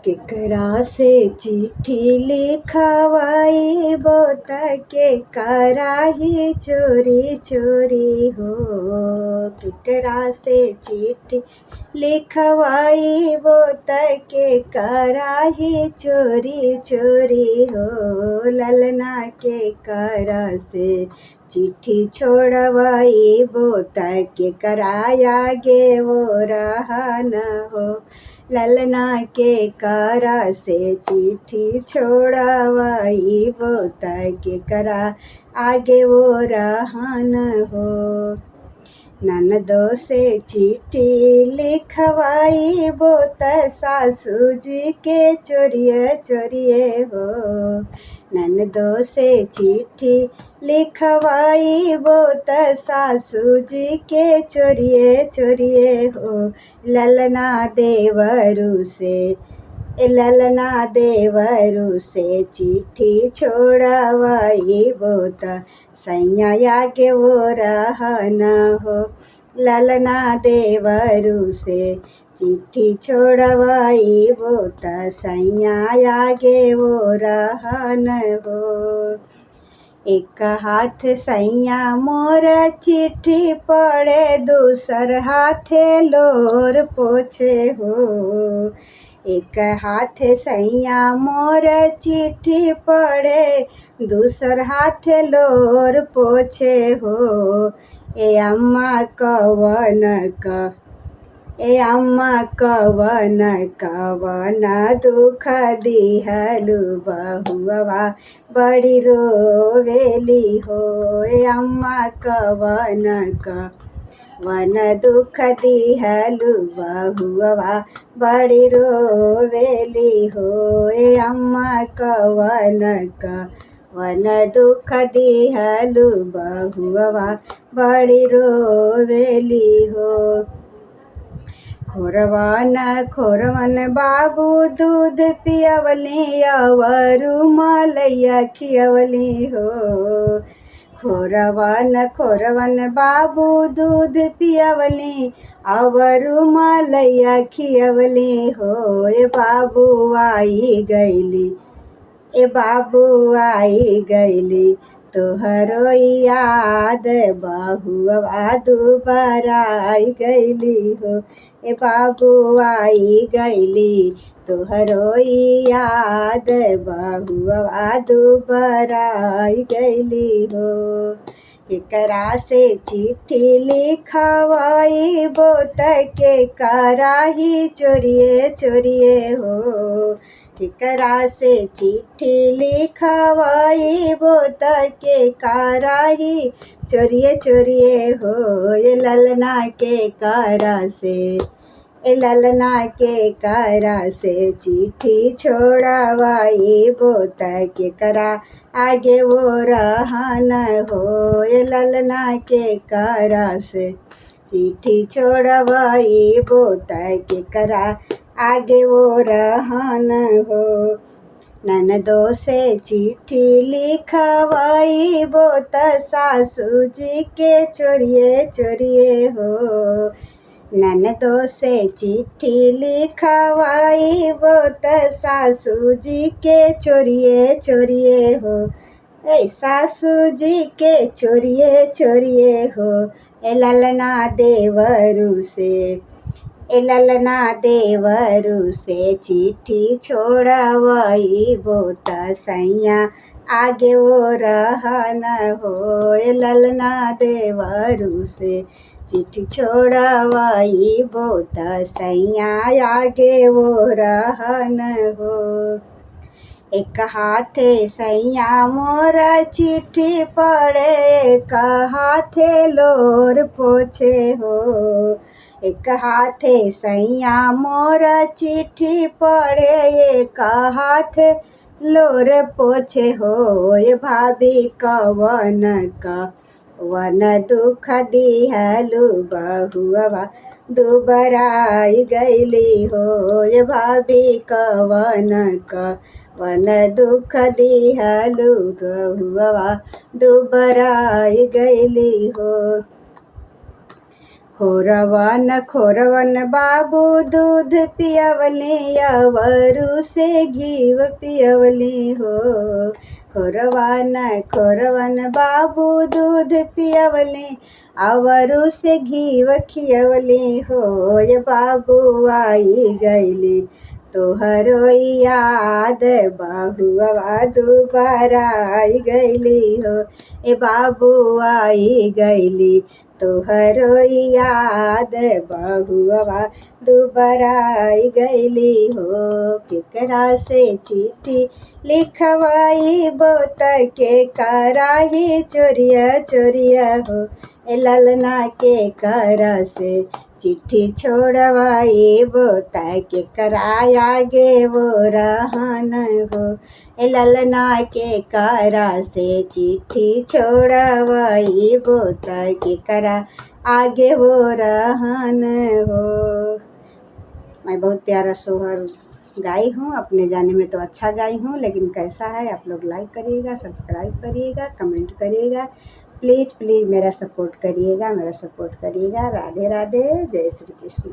केकरा से चिट्ठी लिखवाई बोत के कराही चोरी चोरी हो। केकरा से चिट्ठी लिखवाई बोत के कराही चोरी चोरी हो। ललना के करा से चिट्ठी छोड़वाई बोत के कराया गे वो रहा न हो। ललना के करा से चिट्ठी छोड़वाई बोत के करा आगे वो रहन हो। ननदों से चिट्ठी लिखवाई बोत सासू जी के चोरिए चोरिए हो। ननदों से चिट्ठी लिखवाई बोत सासू जी के चोरिए चोरिए हो। ललना देवरू से चिट्ठी छोड़वाई बोत सैया के वो रहन हो। ललना देवरू से चिट्ठी छोड़वाई बोत सैया गे वो रहन हो। एक हाथ सैया मोर चिट्ठी पढ़े दूसर हाथे लोर पोछे हो। एक हाथ सैया मोर चिट्ठी पढ़े दूसर हाथे लोर पोछे हो। ए अम्मा कवन दुख दिहलु बहुआ बड़ी रोवेली हो। ए अम्मा कवन दुख दिहलु बहुआ बड़ी रोवेली हो। ए अम्मा कवन दुख दिहलु बहुआ बड़ी रोवेली हो। खोरवन बाबू दूध पियवली अवरु मलैया खियवली हो। खोरवन बाबू दूध पियवली अवरु मलैया खियवली हो। ए बाबू आई गईली तोहरो याद बहुआ दुबारा आई गईली हो। ए बाबू आई गईली तोहरो याद बहुआ दुबारा आई गईली हो। केकरा से चिट्ठी लिखवाई बोत के कराही चोरिए चोरिए हो। केकरा से चिट्ठी लिखवाई बोत के कराही चोरिए चोरिए हो। ये ललना के करा से चिट्ठी छोड़वाई बोत के करा आगे वो रहन हो। ये ललना के करा से चिट्ठी छोड़वाई बोत के करा आगे वो रहन हो। ननदों से चिट्ठी लिखवाई बोत सासू जी के चोरिए चोरिए हो। ननदों से चिट्ठी लिखवाई बोत सासू जी के चोरिए चोरिए हो। ए सासू जी के चोरिए चोरिए हो। ए ललना देवरू से चिट्ठी छोड़वाई बोत सैया आगे वो रहन हो। ए ललना देवरू से चिट्ठी छोड़वाई बोत सैया आगे वो रहन हो। एक हाथे सैया मोर चिट्ठी पढ़े एक हाथे लोर पोछे हो। एक हाथे सैया मोर चिट्ठी पढ़े एक हाथे लोर पोछे हो। ये भाभी कवन दुख दिहलु बहुआ दुबराई गईली हो। ये भाभी कवन दुख दिहलु बहुआ दुबराई गईली हो। खोरवन बाबू दूध पियवले अवरू से घीव पियवले हो। खोरवन बाबू दूध पियवले अवरू से घीव खियवले हो। ये बाबू आई गईले तोहरो याद बहुआ दुबारा आई गईली हो। ए बाबू आई गईली तोहरो याद बहुआ दुबारा आई गईली हो। केकरा से चिट्ठी लिखवाई बोत के कराही चोरिया चोरिया हो। ए ललना के करा से चिट्ठी छोड़वाई बोता के कराया गे वो रहन हो। ए ललना के करा से चिट्ठी छोड़वाई बोता के करा आगे वो रहन हो। मैं बहुत प्यारा सोहर गाई हूँ, अपने जाने में तो अच्छा गाई हूँ, लेकिन कैसा है आप लोग लाइक करिएगा, सब्सक्राइब करिएगा, कमेंट करिएगा, प्लीज़ प्लीज़ मेरा सपोर्ट करिएगा। राधे राधे, जय श्री कृष्ण।